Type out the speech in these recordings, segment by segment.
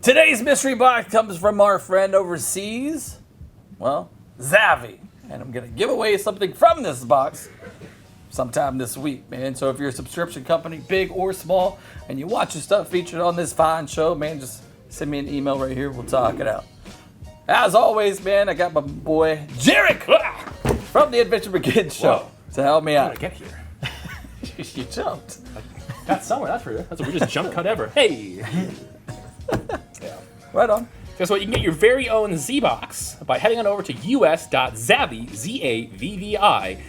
Today's mystery box comes from our friend overseas, well, ZAVVI. And I'm going to give away something from this box sometime this week, man. So if you're a subscription company, big or small, and you want your stuff featured on this fine show, man, just send me an email right here. We'll talk it out. As always, man, I got my boy, Jarek, from the Adventure Begins show to help me out. How did I get here? You jumped. Got somewhere, that's for That's the weirdest jump cut ever. Hey! Yeah. Right on. Guess what? You can get your very own Z-Box by heading on over to us.zavvi, ZAVVI.com.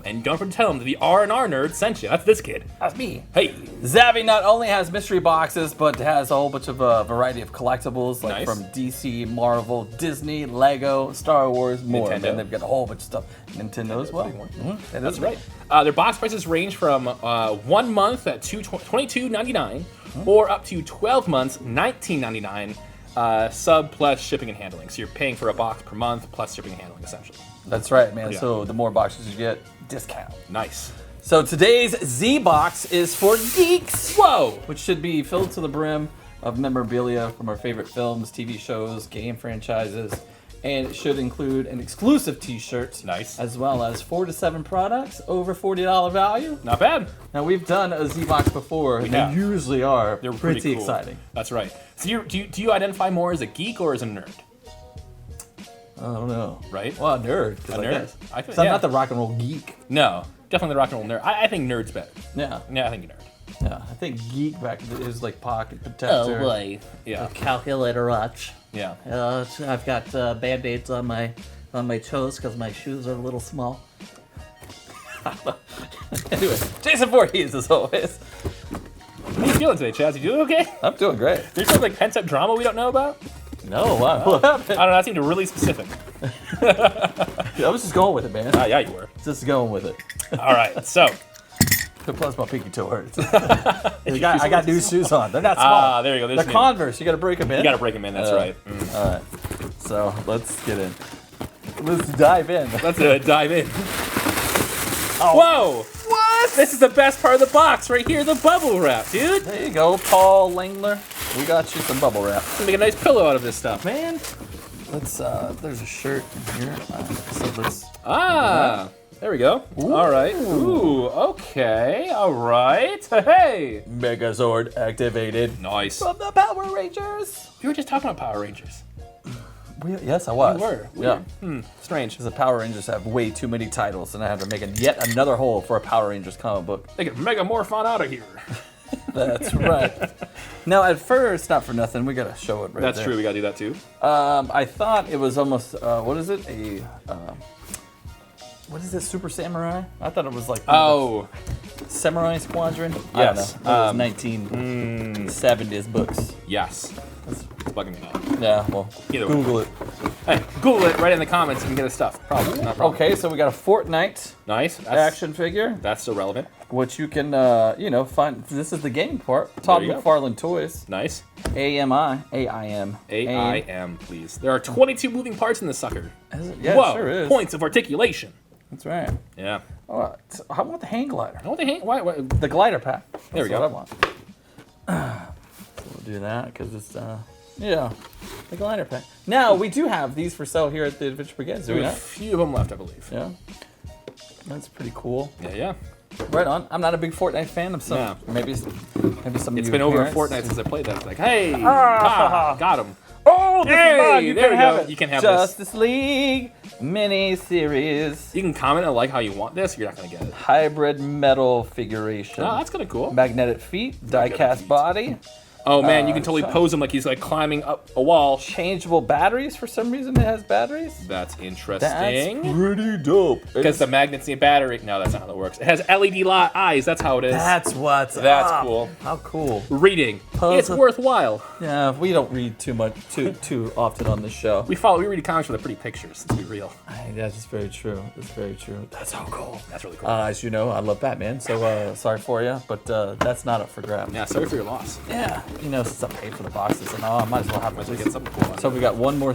And don't forget to tell them that the thernrnerd sent you. That's this kid. That's me. Hey! ZAVVI not only has mystery boxes, but has a whole bunch of variety of collectibles, like from DC, Marvel, Disney, Lego, Star Wars, more. Nintendo. Man, they've got a whole bunch of stuff. Nintendo as well. Mm-hmm. That's right. Their box prices range from 1 month at $22.99 or up to 12 months, $19.99, sub plus shipping and handling. So you're paying for a box per month plus shipping and handling, essentially. That's right, man. Yeah. So the more boxes you get, discount. Nice. So today's Z-Box is for geeks. Whoa! Which should be filled to the brim of memorabilia from our favorite films, TV shows, game franchises. And it should include an exclusive t-shirt. Nice. As well as 4 to 7 products over $40 value. Not bad. Now, we've done a Z-Box before. They usually are They're pretty cool. exciting. That's right. So do you identify more as a geek or as a nerd? I don't know. Right? Well, a nerd. A nerd? I think, I'm not the rock and roll geek. No, definitely the rock and roll nerd. I think nerd's better. Yeah. Yeah, I think nerd. Yeah, I think geek back is like pocket protector. Oh boy. Yeah. A calculator watch. Yeah. I've got band-aids on my toes because my shoes are a little small. Anyway, Jason Voorhees as always. How are you feeling today, Chaz? You doing okay? I'm doing great. There's some like pent-up drama we don't know about? No, what happened? I don't know, that seemed really specific. I was just going with it, man. Yeah, you were. Just going with it. All right, so. Plus my pinky toe hurts. I got new shoes on. They're not small. Ah, there you go. They're Converse. You got to break them in. You got to break them in, that's right. All right. So let's get in. Let's dive in. Let's dive in. Oh. Whoa! What? This is the best part of the box right here, the bubble wrap, dude. There you go, Paul Langler. We got you some bubble wrap. Let's make a nice pillow out of this stuff, man. Let's, there's a shirt in here. So let's... There we go. Ooh. All right. Ooh, okay. All right. Hey. Megazord activated. Nice. From the Power Rangers. You were just talking about Power Rangers. Yes, I was. You were. Yeah. Strange. Because the Power Rangers have way too many titles, and I had to make yet another hole for a Power Rangers comic book. They get Mega Morphon out of here. That's right. Now, at first, not for nothing, we gotta show it right That's there. true. We gotta do that too. I thought it was almost what is it? What is it? Super Samurai? I thought it was like Samurai Squadron. Yes. I don't know. It was 1970s books. Yes. It's bugging me now. Yeah. Well, Either way. Google it. Hey, Google it right in the comments. You can get us stuff. Probably. Not a problem. Okay, so we got a Fortnite Nice. That's, action figure, That's still relevant. which you can find. This is the game part. Todd you go. McFarlane Toys. Nice. AIM. AIM, please. There are 22 moving parts in this sucker. Yeah, Whoa. it sure is. Points of articulation. That's right. Yeah. Oh, I want the hang glider. What the heck? Why? The glider pack. There we That's go. what I want. So we'll do that because it's the glider pack. Now we do have these for sale here at the Adventure Begins. Do we There's a not? few of them left, I believe. Yeah. That's pretty cool. Yeah. Right on. I'm not a big Fortnite fan. I'm some Yeah. maybe some. It's been over a fortnight since I played that. It's like, hey, got him. Oh, this is mine. You there can we have go. it. You can have this. Justice League mini-series. You can comment and like how you want this. You're not gonna get it. Hybrid metal figuration. Oh, that's kind of cool. Magnetic feet. Die-cast feet. body. Oh man, you can totally pose him like he's like climbing up a wall. Changeable batteries. For some reason, it has batteries. That's interesting. That's pretty dope. Because the magnets need battery. No, that's not how that works. It has LED eyes. That's how it is. That's what's That's up. cool. How cool. Reading. Puzzle. It's worthwhile. Yeah, we don't read too often on this show. We read comics for the pretty pictures. Let's be real. That's very true. That's very true. That's so cool. That's really cool. As you know, I love Batman, so sorry for you, but that's not up for grabs. Yeah, sorry for your loss. Yeah, since I paid for the boxes and all, I might as well have Might as well get something cool on So we got one more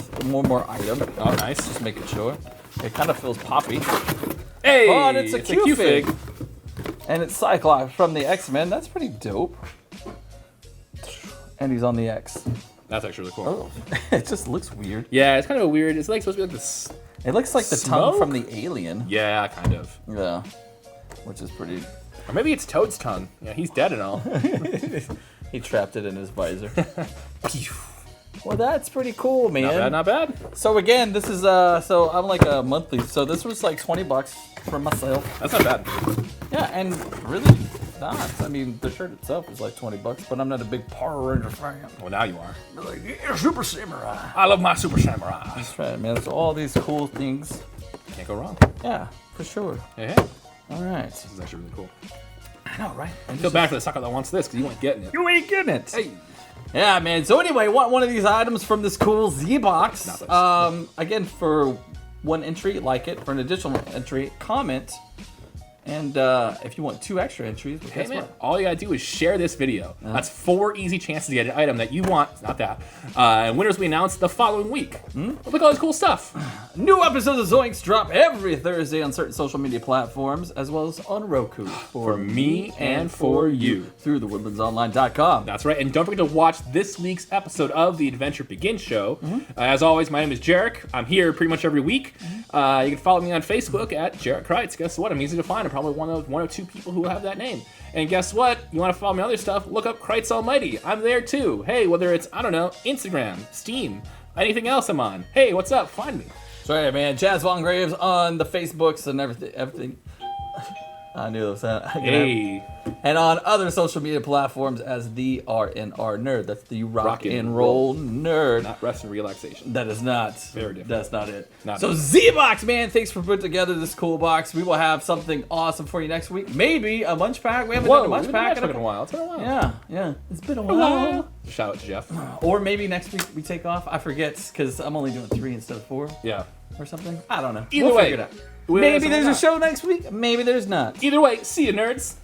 item. Oh, nice. Just making sure. It kind of feels poppy. Hey, But it's a Q-Fig. Q-Fig. And it's Cyclops from the X-Men. That's pretty dope. And he's on the X. That's actually really cool. Oh, it just looks weird. Yeah, it's kind of weird. It's like supposed to be like this. It looks like the Smoke? tongue from the alien. Yeah, kind of. Yeah, which is pretty. Or maybe it's Toad's tongue. Yeah, he's dead and all. He trapped it in his visor. Well, that's pretty cool, man. Not bad, not bad. So again, this is so I'm like a monthly. So this was like $20 for myself. That's not bad. Yeah, and really not. I mean, the shirt itself is like $20, but I'm not a big Power Ranger fan. Well, now you are. I'm like, yeah, Super Samurai. I love my Super Samurai. That's right, man. So all these cool things. Can't go wrong. Yeah, for sure. Yeah. All right. This is actually really cool. I know, right? I feel bad for the sucker that wants this because you ain't getting it. You ain't getting it. Hey. Yeah, man. So anyway, want one of these items from this cool Z box. Not this. Again, for one entry, like it. For an additional entry, comment. And if you want 2 extra entries, well, Hey guess man, what? all you gotta do is share this video. That's 4 easy chances to get an item that you want. Not that. And winners will be announced the following week. Look at all this cool stuff. New episodes of Zoinks drop every Thursday on certain social media platforms, as well as on Roku. For me and for you. Through thewoodlandsonline.com. That's right, and don't forget to watch this week's episode of the Adventure Begins show. As always, my name is Jarek. I'm here pretty much every week. You can follow me on Facebook at Jarek Kreitz. Guess what? I'm easy to find. I'm probably one of 2 people who have that name. And guess what? You want to follow me on other stuff? Look up Kreitz Almighty. I'm there too. Hey, whether it's, I don't know, Instagram, Steam, anything else I'm on. Hey, what's up? Find me. That's right, man. Jazz Von Graves on the Facebooks and everything. I knew it was that. Hey. And on other social media platforms as the RNR That's the Rock and Roll Nerd. Not rest and relaxation. That is not. Very different. That's not it. Not so it. Z-Box, man, thanks for putting together this cool box. We will have something awesome for you next week. Maybe a munch pack. We haven't done a munch pack in a while. It's been a while. Yeah. It's been a while. Shout out to Jeff. Or maybe next week we take off. I forget because I'm only doing 3 instead of 4 Yeah. or something. I don't know. Either We'll way. figure it out. Maybe there's a show next week. Maybe there's not. Either way, see you, nerds.